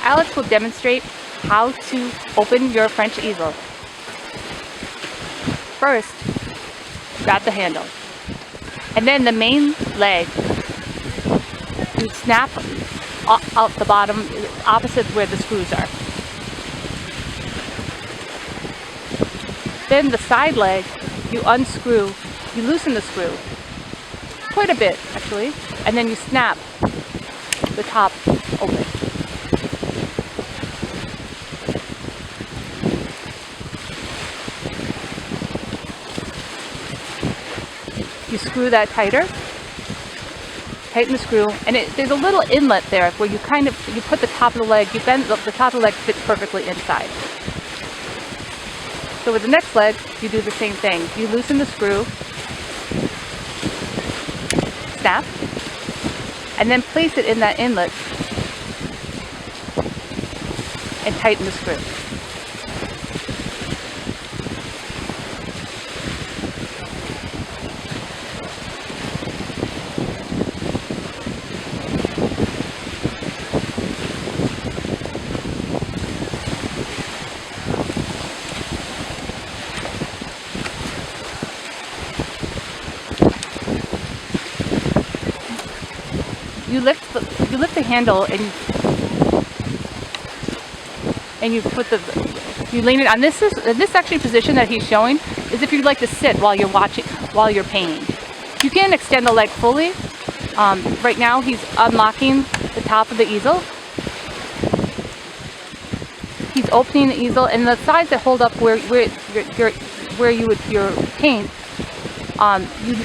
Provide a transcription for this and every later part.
Alex will demonstrate how to open your French easel. First, grab the handle, and then the main leg, you snap out the bottom opposite where the screws are. Then the side leg, you unscrew, you loosen the screw, quite a bit actually, and then you snap the top open. You screw that tighter, tighten the screw, and there's a little inlet there where you put the top of the leg, you bend the top of the leg fits perfectly inside. So with the next leg, you do the same thing. You loosen the screw, snap, and then place it in that inlet and tighten the screw. You lift the handle and you lean it on. This actually position that he's showing is if you'd like to sit while you're painting. You can extend the leg fully. Right now he's unlocking the top of the easel. He's opening the easel, and the sides that hold up where you would your paint. You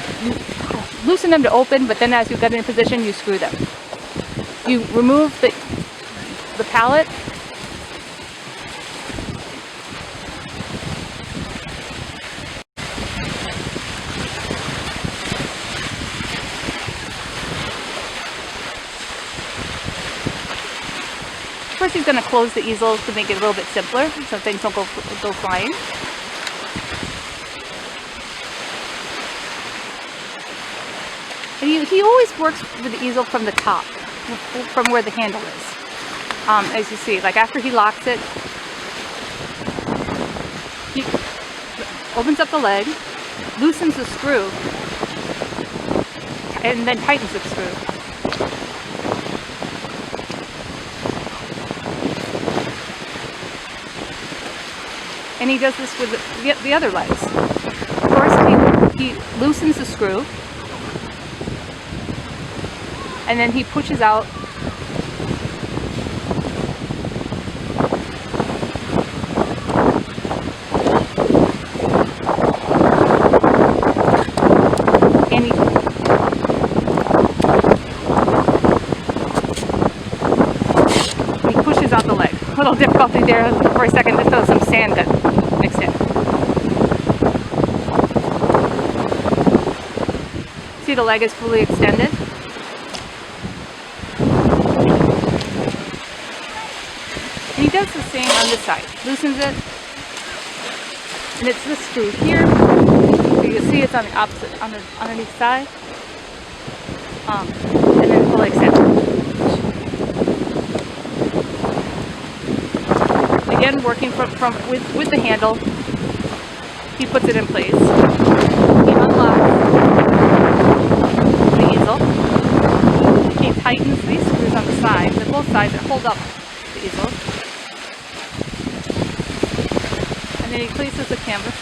loosen them to open, but then as you get in position, you screw them. You remove the pallet. First, he's going to close the easel to make it a little bit simpler, so things don't go flying. And he always works with the easel from the top, from where the handle is. As you see, like after he locks it, he opens up the leg, loosens the screw, and then tightens the screw. And he does this with the other legs. First, he loosens the screw, and then he pushes out and he pushes out the leg. A little difficulty there for a second, just though some sand got mixed in. See, the leg is fully extended. And he does the same on this side. Loosens it, and it's this screw here. You see it's on the opposite, on the underneath side, and then fully extended. Again, working with the handle, he puts it in place. He unlocks the easel. He tightens these screws on the sides, and both sides that hold up the easel. And then he places the canvas.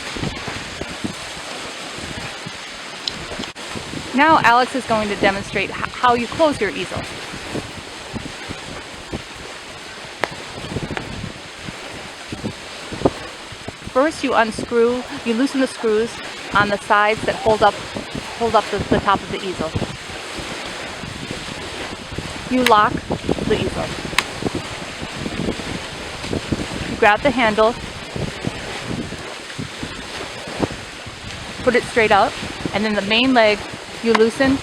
Now Alex is going to demonstrate how you close your easel. First, you loosen the screws on the sides that hold up the top of the easel. You lock the easel. You grab the handle, put it straight up, and then the main leg you loosen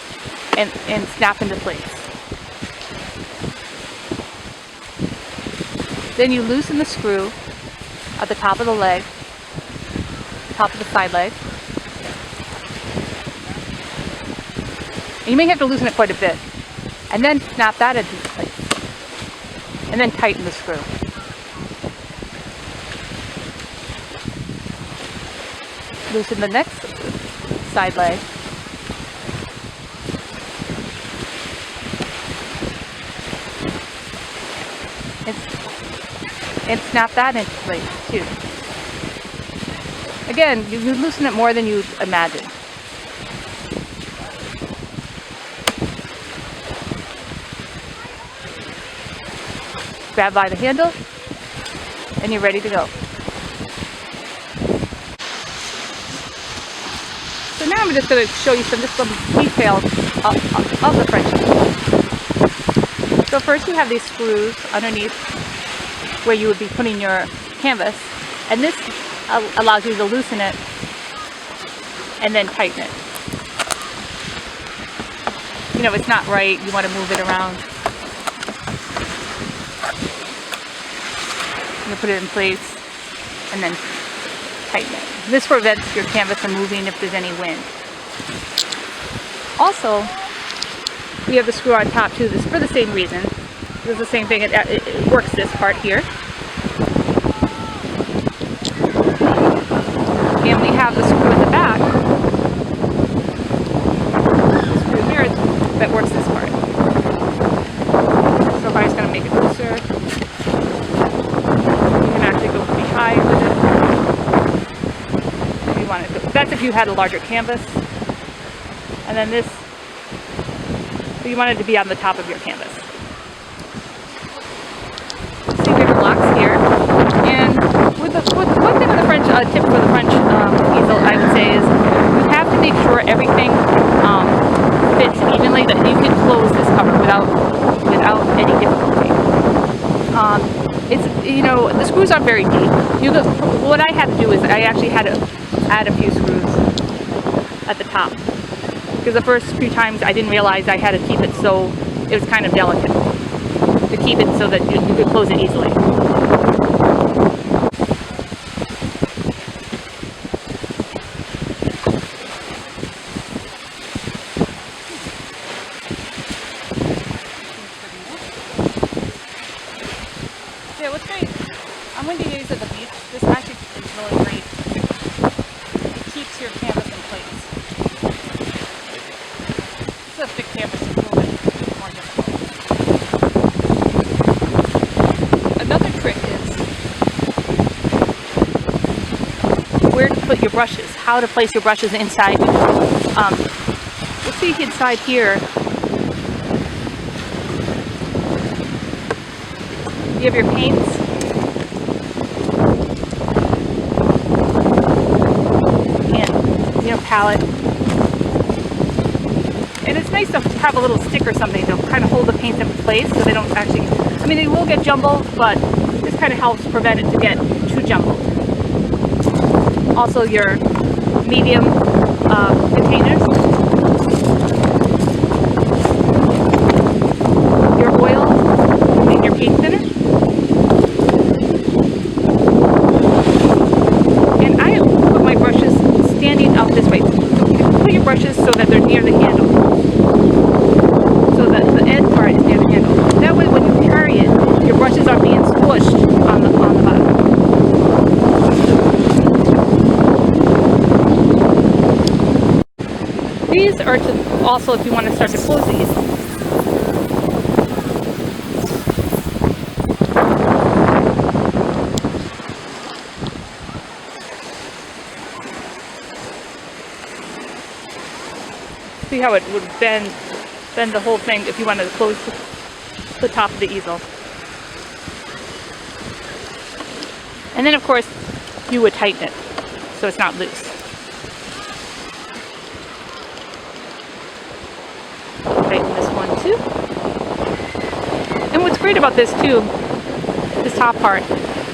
and snap into place. Then you loosen the screw at the top of the leg, top of the side leg. And you may have to loosen it quite a bit. And then snap that into place. and then tighten the screw. Loosen the next side leg. And snap that into place too. Again, you loosen it more than you imagine. Grab by the handle, and you're ready to go. So now I'm just going to show you some details of the French easel. So first you have these screws underneath where you would be putting your canvas, and this allows you to loosen it and then tighten it. You know, it's not right, you want to move it around. You put it in place and then tighten it. This prevents your canvas from moving if there's any wind. Also, we have the screw on top too, this for the same reason. It's the same thing, it works this part here. And we have the screw in the back, the screw here that works this part. So if I was going to make it looser, you can actually go pretty high with it. If you want it to, that's if you had a larger canvas. And then this, you want it to be on the top of your canvas. See, we have locks here. And with one thing with the French, tip for the French easel, I would say, is you have to make sure everything fits evenly, that you can close this cover without any difficulty. It's, you know, the screws aren't very deep. What I had to do is I actually had to add a few screws at the top, because the first few times I didn't realize I had to keep it so it was kind of delicate to keep it so that you could close it easily. Yeah, what's great, I'm windy days at the beach. This actually is really great. It keeps your canvas in place. It's a thick canvas, it's a little bit more difficult. Another trick is where to put your brushes, how to place your brushes inside. Let's see inside here. You have your paints. And, you know, palette. And it's nice to have a little stick or something to kind of hold the paints in place so they don't actually, I mean, they will get jumbled, but this kind of helps prevent it to get too jumbled. Also your medium containers. Your oil and your paint thinner. And I put my brushes standing up this way. So you put your brushes so that they're near the handle. So that the end part is near the handle. That way when you carry it, your brushes are being squished on the bottom. These are to also if you want to start to close these. See how it would bend the whole thing if you wanted to close the top of the easel. And then of course you would tighten it so it's not loose. Tighten this one too. And what's great about this too, this top part,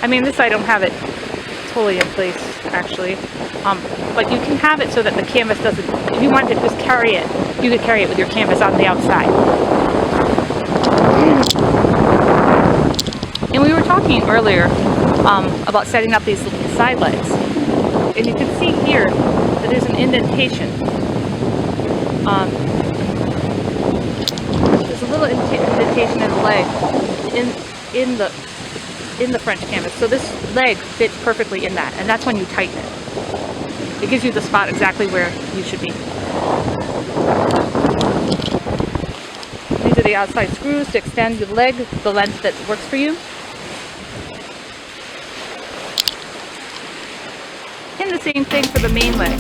I mean this I don't have it totally in place actually, but you can have it so that the canvas doesn't, if you wanted to just carry it, you could carry it with your canvas on the outside. And we were talking earlier about setting up these side legs, and you can see here that there's an indentation. There's a little indentation in the leg, in the French canvas. So this leg fits perfectly in that, and that's when you tighten it. It gives you the spot exactly where you should be. These are the outside screws to extend the leg the length that works for you. And the same thing for the main leg.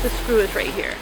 The screw is right here.